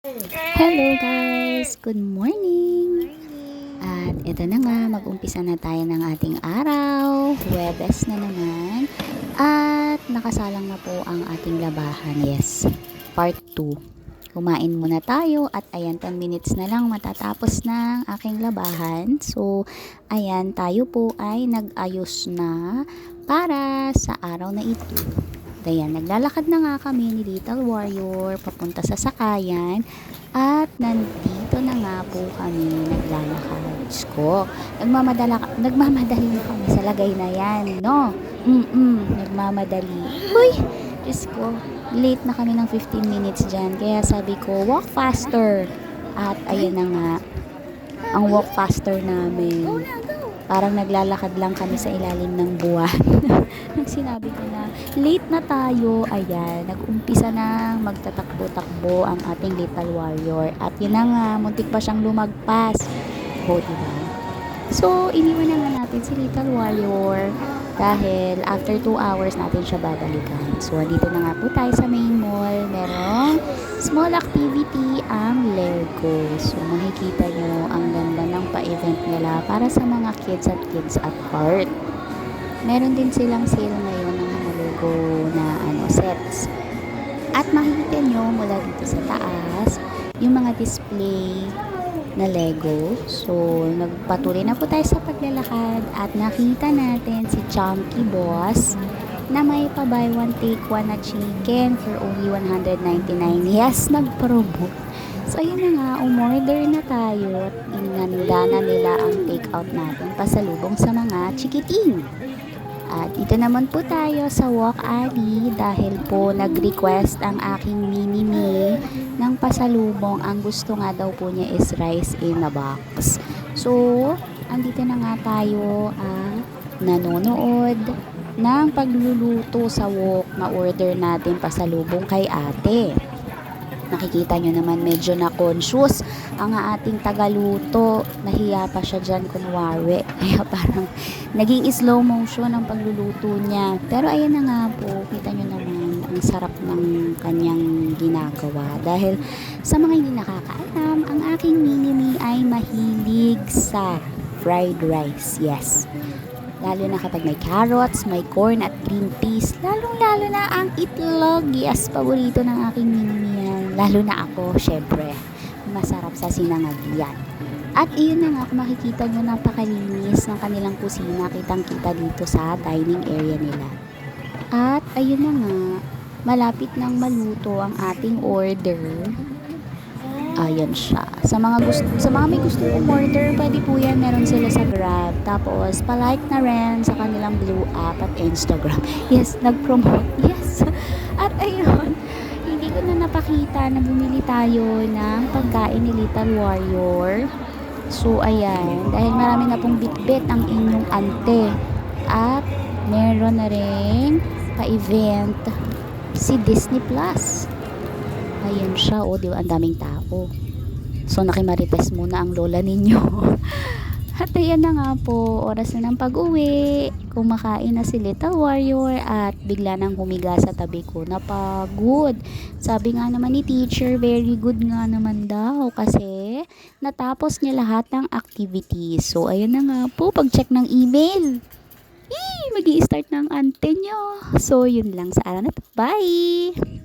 Hello guys! Good morning! At ito na nga, mag-umpisa na tayo ng ating araw. Huwebes na naman. At nakasalang na po ang ating labahan. Yes, part 2. Kumain muna tayo at ayan, 10 minutes na lang matatapos ng aking labahan. So, ayan, tayo po ay nag-ayos na para sa araw na ito. Ayan, naglalakad na nga kami ni Little Warrior papunta sa sakayan at nandito na nga po kami naglalakad. Diyos ko, nagmamadali na kami sa lagay na yan, no? Nagmamadali. Uy, Diyos ko, late na kami ng 15 minutes dyan. Kaya sabi ko, walk faster. At ayan na nga, ang walk faster namin. Parang naglalakad lang kami sa ilalim ng buwan. Nang sinabi ko na late na tayo, ayan, nag-umpisa na magtatakbo-takbo ang ating Little Warrior. At yun na nga, muntik pa siyang lumagpas. O, diba? So, iniwan na nga natin si Little Warrior dahil after 2 hours natin siya babalikan. So, dito na nga po tayo sa main mall. Merong small activity ang Lego. So, makikita nyo ang ganda ng pa-event nila para sa mga kids at heart. Meron din silang sale ngayon ng mga Lego na sets. At makikita nyo mula dito sa taas yung mga display na Lego. So, nagpatuloy na po tayo sa paglalakad at nakita natin si Chunky Boss na may pa buy one take one na chicken for only 199. Yes, nag-promote. So, ayun na nga, umorder na tayo at inanda na nila ang take out natin pasalubong sa mga chikiting. At ito naman po tayo sa walk alley dahil po nag-request ang aking mini-me ng pasalubong. Ang gusto nga daw po niya is rice in a box. So, andito na nga tayo nanonood ng pagluluto sa walk na order natin pasalubong kay ate. Nakikita nyo naman medyo na-conscious ang ating tagaluto. Nahiya pa siya dyan kunwari. Kaya parang naging slow motion ang pagluluto niya. Pero ayan na nga po, kita nyo naman ang sarap ng kanyang ginagawa. Dahil sa mga hindi nakakaalam, ang aking mini-me ay mahilig sa fried rice. Yes. Lalo na kapag may carrots, may corn at green peas. Lalong-lalo na ang itlog. Yes, paborito ng aking mini-me yan. Lalo na ako, syempre. Masarap sa sinangag yan. At iyon na nga, kung makikita nyo, napakalinis ng kanilang kusina. Kitang-kita dito sa dining area nila. At ayun na nga, malapit nang maluto ang ating order. Ayan siya. Sa mga may gusto order, pwede po yan. Meron sila sa Grab. Tapos, palike na rin sa kanilang Blue app at Instagram. Yes, nag-promote. Yes. At ayun, hindi ko na napakita na bumili tayo ng pagkain ni Little Warrior. So, ayan. Dahil marami na pong bitbit ang inyong ante. At meron na rin pa-event si Disney Plus. Ayan siya, o, diba, ang daming tao. So, nakimarites muna ang lola ninyo. At ayan na nga po, oras na ng pag-uwi. Kumakain na si Little Warrior at bigla nang humiga sa tabi ko. Napagod. Sabi nga naman ni teacher, very good nga naman daw kasi natapos niya lahat ng activities. So, ayan na nga po, pag-check ng email. Magi-start ng ante nyo. So, yun lang sa araw na to. Bye!